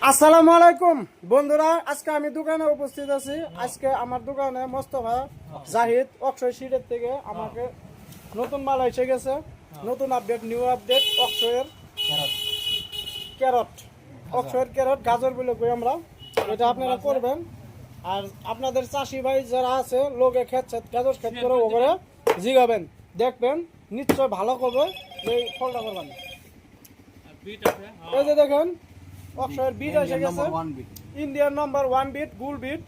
আসসালামু আলাইকুম বন্ধুরা, আজকে আমি দোকানে উপস্থিত আছি। আজকে আমার দোকানে মোস্তফা জাহিদ অক্ষয় সিটের থেকে আমাকে নতুন মাল এসে গেছে। নতুন আপডেট, নিউ আপডেট অক্ষয়ের ক্যারট, অক্ষয়ের ক্যারট গাজর বলে কই আমরা। এটা আপনারা করবেন। আর আপনাদের চাষি ভাই যারা আছে লোকে খেত গাজর খেত করে ওপরে জিগাবেন, দেখবেন নিশ্চয় ভালো করবে এই ফলটা করবেন। এই যে দেখেন অক্ষয়ের বিট এসে গেছে, ইন্ডিয়ান নাম্বার 1 বিট, গুল বিট,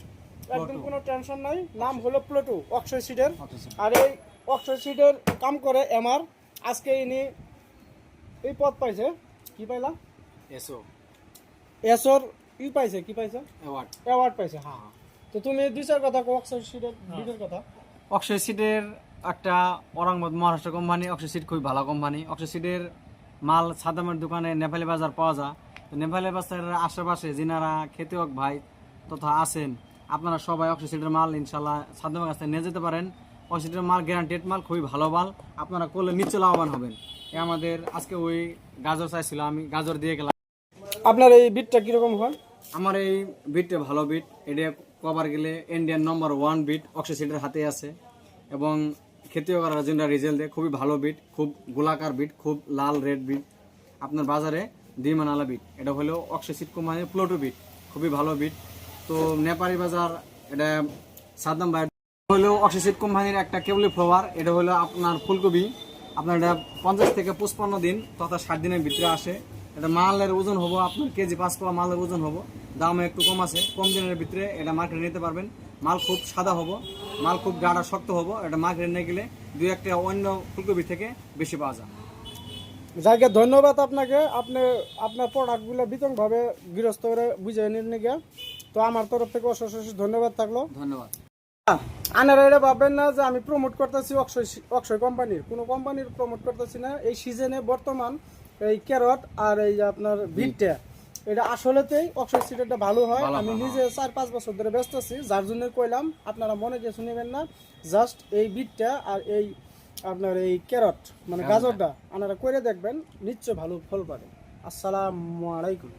একদম কোনো টেনশন নাই। নাম হলো প্লুটো অক্ষয় সিডের। আর এই অক্ষয় সিডের কাম করে এমআর। আজকে ইনি এই পদ পাইছে, কি পাইলা? এসোর ই পাইছে, কি পাইছে? অ্যাওয়ার্ড পাইছে। হ্যাঁ, তো তুমি দুই চার কথা কো অক্ষয় সিডের বিটের কথা। অক্ষয় সিডের একটা ওরাংবাদ মহারাষ্ট্র কোম্পানি। অক্ষয় সিড খুবই ভালো কোম্পানি। অক্ষয় সিডের মাল সাদামের দোকানে নেপালি বাজার পাওয়া যায়। তো নেপালি বাজারের আশেপাশে যিনারা খেতিয়ক ভাই তথা আছেন, আপনারা সবাই অক্ষয় সিডের মাল ইনশাল্লাহ সাদামের কাছে নিয়ে যেতে পারেন। অক্ষয় সিডের মাল গ্যারান্টেড মাল, খুবই ভালো মাল। আপনারা করলে নিশ্চয় লাভবান হবেন। আমাদের আজকে ওই গাজর চাইছিল, আমি গাজর দিয়ে গেলাম। আপনার এই বিটটা কিরকম হয়? আমার এই বিটটা ভালো বিট। এটা কভার গেলে ইন্ডিয়ান নাম্বার 1 বিট অক্ষয় সিডের হাতে আছে। এবং খেতিয়করা যেটা রেজাল্ট দেয়, খুবই ভালো বিট, খুব গোলাকার বিট, খুব লাল রেড বিট। আপনার বাজারে দিমানালা বিট, এটা হলো অক্ষয় সিড কোম্পানির প্লুটো বিট, খুবই ভালো বিট। তো নেপালি বাজার এটা সাদ্দাম ভাই হলো অক্ষয় সিড কোম্পানির একটা কেবলি ফ্লাওয়ার। এটা হলো আপনার ফুলকপি। আপনার এটা 50 থেকে 55 দিন তথা 60 দিনের ভিতরে আসে। এটা মালের ওজন হবো আপনার কেজি 5 পোয়া মালের ওজন হবো। দাম একটু কম আছে, কম দিনের ভিতরে এটা মার্কেটে নিতে পারবেন। মাল খুব সাদা হবো, মাল খুব গাঢ় শক্ত হবো। এটা মার্কেটে নিয়ে গেলে দুই একটা অন্য ফুলকপি থেকে বেশি পাওয়া যায়। যাকে ধন্যবাদ আপনাকে, আপনি আপনার প্রোডাক্টগুলো বিতংভাবে গৃহস্থ করে বুঝে নিন গিয়া। তো আমার তরফ থেকে অশেষ ধন্যবাদ থাকলো। ধন্যবাদ। আনারা এটা ভাববেন না যে আমি প্রমোট করতেছি অক্ষয় কোম্পানির, কোনো কোম্পানির প্রমোট করতেছি না। এই সিজনে বর্তমান এই ক্যারট আর এই যে আপনার বিটটা, এটা আসলেতেই অক্ষয় সিডেরটা ভালো হয়। আমি নিজে 4-5 বছর ধরে ব্যস্ত আছি, যার জন্য কইলাম। আপনারা মনে কিছু নেবেন না, জাস্ট এই বিটটা আর এই আপনার এই ক্যারট মানে গাজরটা আপনারা করে দেখবেন, নিশ্চয় ভালো ফল পাবেন। আসসালামু আলাইকুম।